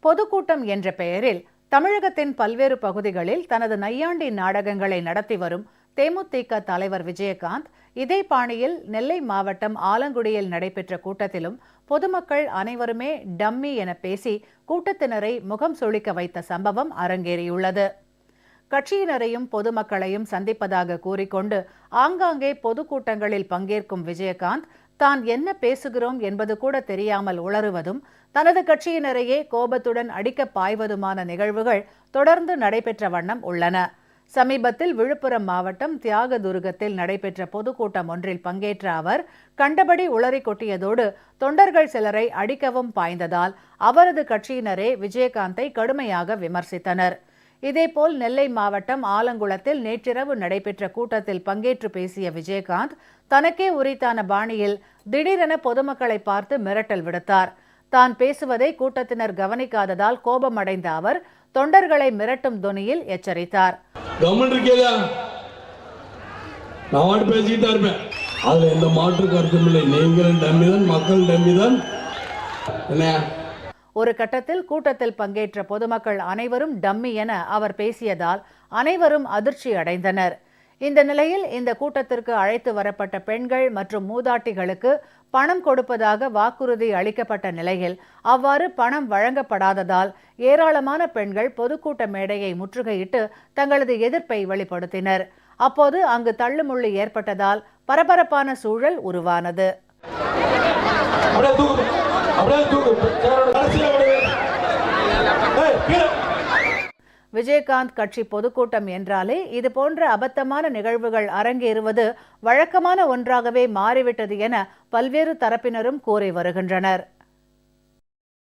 பொதுக்கூட்டம் என்ற பெயரில் தமிழகத்தின் பல்வேறு பகுதிகளில் தனது நையாண்டி நாடகங்களை நடத்தி வரும் தேமுதிக தலைவர் விஜயகாந்த் இதே பாணியில் நெல்லை மாவட்டம் ஆலங்குடியில் நடைபெற்ற கூட்டத்திலும் பொதுமக்கள் அனைவருமே டம்மி என பேசி கூட்டத்தினரை முகம் சுளிக்க வைத்த சம்பவம் அரங்கேறியுள்ளது. கட்சியினரையும் பொதுமக்களையும் சந்திப்பதாக கூறிக்கொண்டு ஆங்காங்கே பொதுக்கூட்டங்களில் பங்கேற்கும் விஜயகாந்த் தான் என்ன பேசுகிறோம் என்பது கூட தெரியாமல் உளறுவதும் தனது கட்சியினரையே கோபத்துடன் அடிக்க பாய்வதுமான நிகழ்வுகள் தொடர்ந்து நடைபெற்ற வண்ணம் உள்ளன. சமீபத்தில் விழுப்புரம் மாவட்டம் தியாகதுருகத்தில் நடைபெற்ற பொதுக்கூட்டம் ஒன்றில் பங்கேற்ற அவர் கண்டபடி உளறி கொட்டியதோடு தொண்டர்கள் சிலரை அடிக்கவும் பாய்ந்ததால் அவரது கட்சியினரே விஜயகாந்தை கடுமையாக விமர்சித்தனர். இதேபோல் நெல்லை மாவட்டம் ஆலங்குளத்தில் நேற்றிரவு நடைபெற்ற கூட்டத்தில் பங்கேற்று பேசிய விஜயகாந்த் தனக்கே உரித்தான பாணியில் திடீரென பொதுமக்களை பார்த்து மிரட்டல் விடுத்தார். தான் பேசுவதை கூட்டத்தினர் கவனிக்காததால் கோபமடைந்த அவர் தொண்டர்களை மிரட்டும் தொனியில் எச்சரித்தார். ஒரு கட்டத்தில் கூட்டத்தில் பங்கேற்ற பொதுமக்கள் அனைவரும் டம்மி என அவர் பேசியதால் அனைவரும் அதிர்ச்சி அடைந்தனர். இந்த நிலையில் இந்த கூட்டத்திற்கு அழைத்து வரப்பட்ட பெண்கள் மற்றும் மூதாட்டிகளுக்கு பணம் கொடுப்பதாக வாக்குறுதி அளிக்கப்பட்ட நிலையில் அவ்வாறு பணம் வழங்கப்படாததால் ஏராளமான பெண்கள் பொதுக்கூட்ட மேடையை முற்றுகையிட்டு தங்களது எதிர்ப்பை வெளிப்படுத்தினர். அப்போது அங்கு தள்ளுமுள்ளு ஏற்பட்டதால் பரபரப்பான சூழல் உருவானது. விஜயகாந்த் கட்சி பொதுக்கூட்டம் என்றாலே இதுபோன்ற அபத்தமான நிகழ்வுகள் அரங்கேறுவது வழக்கமான ஒன்றாகவே மாறிவிட்டது என பல்வேறு தரப்பினரும் கூறி வருகின்றனர்.